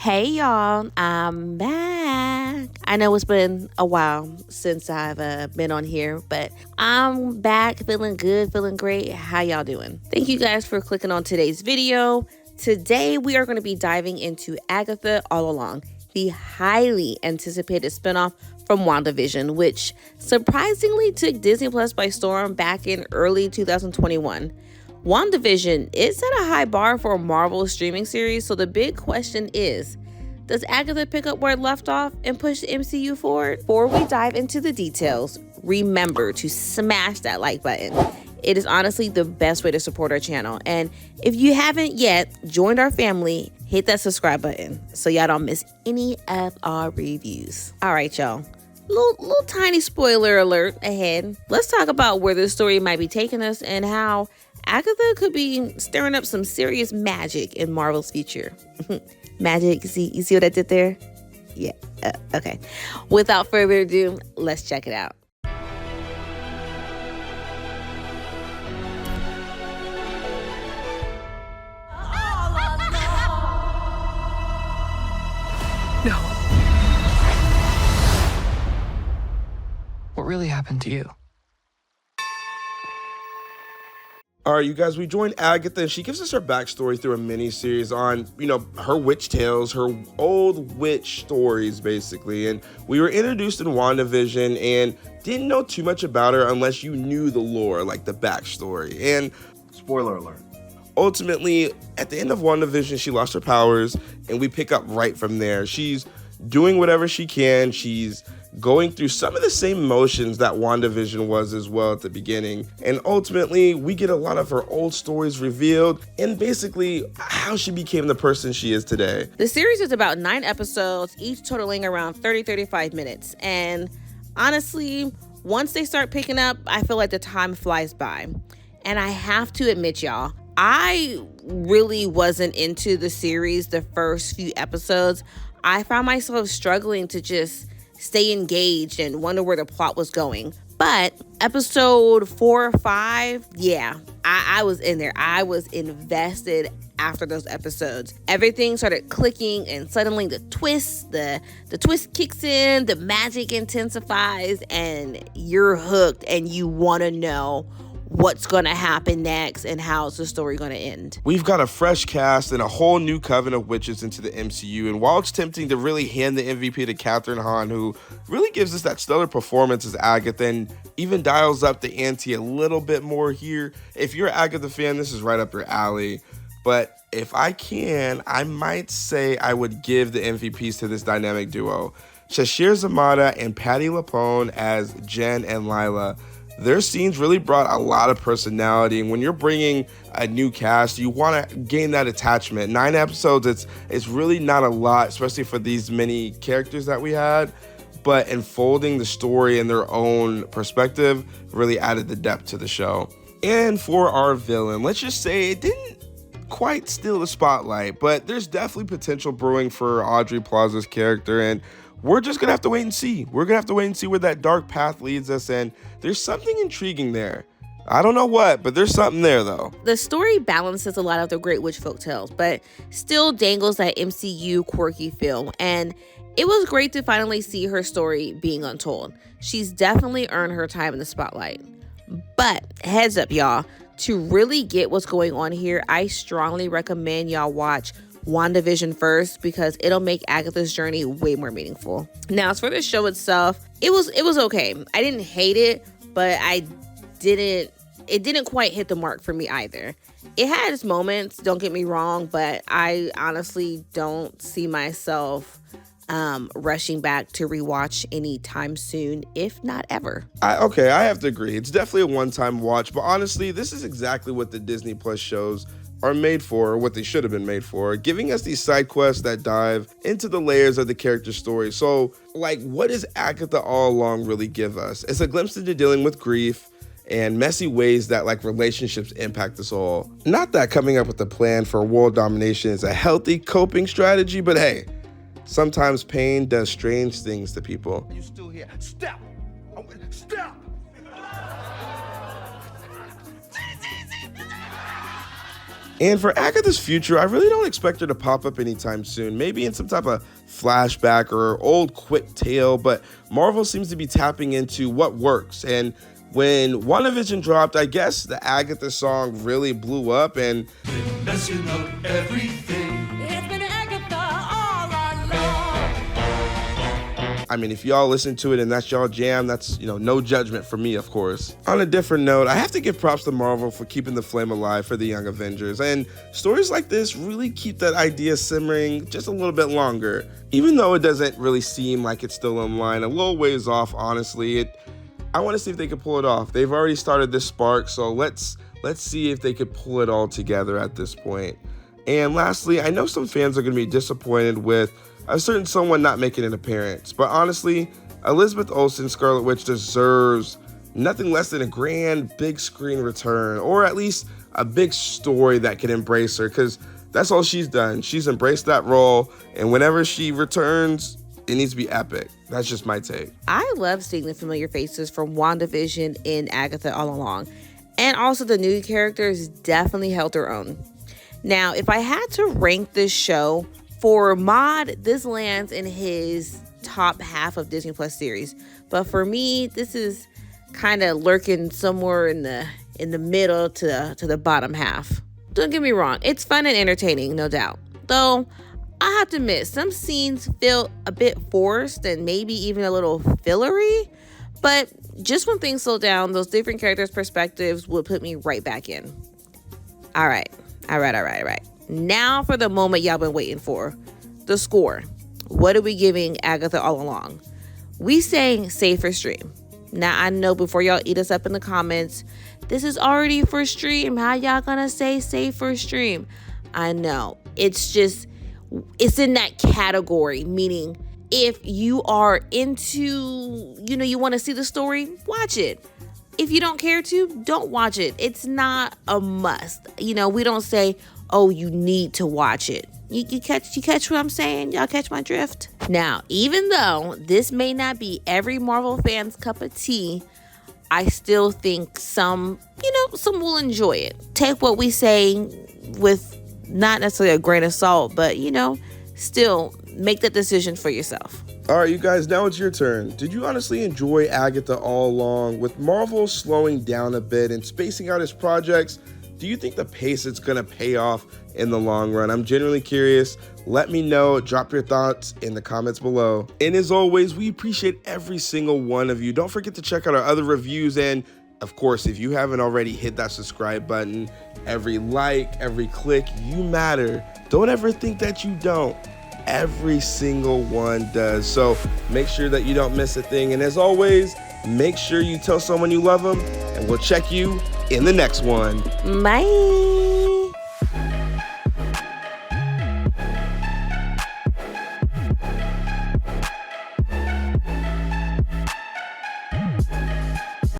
Hey y'all, I'm back. I know it's been a while since I've been on here, but I'm back feeling good, feeling great. How y'all doing? Thank you guys for clicking on today's video. Today we are going to be diving into Agatha All Along, the highly anticipated spinoff from WandaVision, which surprisingly took Disney Plus by storm back in early 2021. WandaVision is set a high bar for a Marvel streaming series, so the big question is, does Agatha pick up where it left off and push the MCU forward? Before we dive into the details, remember to smash that like button. It is honestly the best way to support our channel. And if you haven't yet joined our family, hit that subscribe button so y'all don't miss any of our reviews. All right, y'all. Little tiny spoiler alert ahead. Let's talk about where this story might be taking us and how Agatha could be stirring up some serious magic in Marvel's future. Magic, you see what I did there? Yeah, okay. Without further ado, let's check it out. No. What really happened to you? All right, you guys, we joined Agatha, and she gives us her backstory through a mini-series on, her witch tales, her old witch stories, basically. And we were introduced in WandaVision and didn't know too much about her unless you knew the lore, like the backstory. And spoiler alert. Ultimately, at the end of WandaVision, she lost her powers, and we pick up right from there. She's doing whatever she can. She's going through some of the same emotions that WandaVision was as well at the beginning. And ultimately, we get a lot of her old stories revealed and basically how she became the person she is today. The series is about 9 episodes, each totaling around 30-35 minutes. And honestly, once they start picking up, I feel like the time flies by. And I have to admit, y'all, I really wasn't into the series the first few episodes. I found myself struggling to just stay engaged and wonder where the plot was going. But episode 4 or 5, yeah, I was in there. I was invested after those episodes. Everything started clicking, and suddenly the twist kicks in, the magic intensifies, and you're hooked and you want to know what's going to happen next and how's the story going to end. We've got a fresh cast and a whole new coven of witches into the MCU, and while it's tempting to really hand the MVP to Kathryn Hahn, who really gives us that stellar performance as Agatha and even dials up the ante a little bit more here, if you're an Agatha fan, this is right up your alley. But if I can, I might say I would give the MVPs to this dynamic duo. Sasheer Zamata and Patti LuPone as Jen and Lila. Their scenes really brought a lot of personality, and when you're bringing a new cast, you want to gain that attachment. 9 episodes, it's really not a lot, especially for these many characters that we had, but unfolding the story in their own perspective really added the depth to the show. And for our villain, let's just say it didn't quite steal the spotlight, but there's definitely potential brewing for Aubrey Plaza's character, and we're just going to have to wait and see. We're going to have to wait and see where that dark path leads us, and there's something intriguing there. I don't know what, but there's something there, though. The story balances a lot of the Great Witch folktales, but still dangles that MCU quirky feel, and it was great to finally see her story being untold. She's definitely earned her time in the spotlight. But heads up, y'all, to really get what's going on here, I strongly recommend y'all watch WandaVision first, because it'll make Agatha's journey way more meaningful. Now, as for the show itself, it was okay. I didn't hate it, but it didn't quite hit the mark for me either. It had its moments, don't get me wrong, but I honestly don't see myself rushing back to rewatch anytime soon, if not ever. I have to agree. It's definitely a one-time watch, but honestly, this is exactly what the Disney Plus shows are made for, or what they should have been made for, giving us these side quests that dive into the layers of the character story. So, what does Agatha All Along really give us? It's a glimpse into dealing with grief and messy ways that relationships impact us all. Not that coming up with a plan for world domination is a healthy coping strategy, but hey, sometimes pain does strange things to people. You still here? Step! Step! And for Agatha's future, I really don't expect her to pop up anytime soon. Maybe in some type of flashback or old quick tale, but Marvel seems to be tapping into what works. And when WandaVision dropped, I guess the Agatha song really blew up and messing up everything. It's been Agatha all along. I mean, if y'all listen to it and that's y'all jam, that's, no judgment from me, of course. On a different note, I have to give props to Marvel for keeping the flame alive for the Young Avengers. And stories like this really keep that idea simmering just a little bit longer. Even though it doesn't really seem like it's still in line, a little ways off, honestly. I want to see if they can pull it off. They've already started this spark, so let's see if they could pull it all together at this point. And lastly, I know some fans are going to be disappointed with a certain someone not making an appearance, but honestly, Elizabeth Olsen's Scarlet Witch deserves nothing less than a grand big screen return, or at least a big story that can embrace her, because that's all she's done. She's embraced that role, and whenever she returns, it needs to be epic. That's just my take. I love seeing the familiar faces from WandaVision and Agatha all along. And also the new characters definitely held their own. Now, if I had to rank this show, for Mod, this lands in his top half of Disney Plus series. But for me, this is kind of lurking somewhere in the middle to the bottom half. Don't get me wrong, it's fun and entertaining, no doubt. Though, I have to admit, some scenes feel a bit forced and maybe even a little fillery, but just when things slow down, those different characters' perspectives will put me right back in. All right. Now for the moment y'all been waiting for, the score. What are we giving Agatha all along? We saying save for stream. Now I know before y'all eat us up in the comments, this is already for stream. How y'all gonna say save for stream? I know, it's in that category, meaning if you are into, you want to see the story, watch it. If you don't care to, don't watch it. It's not a must. We don't say, oh, you need to watch it. You catch what I'm saying? Y'all catch my drift? Now, even though this may not be every Marvel fan's cup of tea, I still think some will enjoy it. Take what we say with not necessarily a grain of salt, but, still make that decision for yourself. All right, you guys, now it's your turn. Did you honestly enjoy Agatha all along? With Marvel slowing down a bit and spacing out his projects, do you think the pace is going to pay off in the long run? I'm genuinely curious. Let me know. Drop your thoughts in the comments below. And as always, we appreciate every single one of you. Don't forget to check out our other reviews. And of course, if you haven't already, hit that subscribe button. Every like, every click, you matter. Don't ever think that you don't. Every single one does. So make sure that you don't miss a thing. And as always, make sure you tell someone you love them. And we'll check you in the next one. Bye.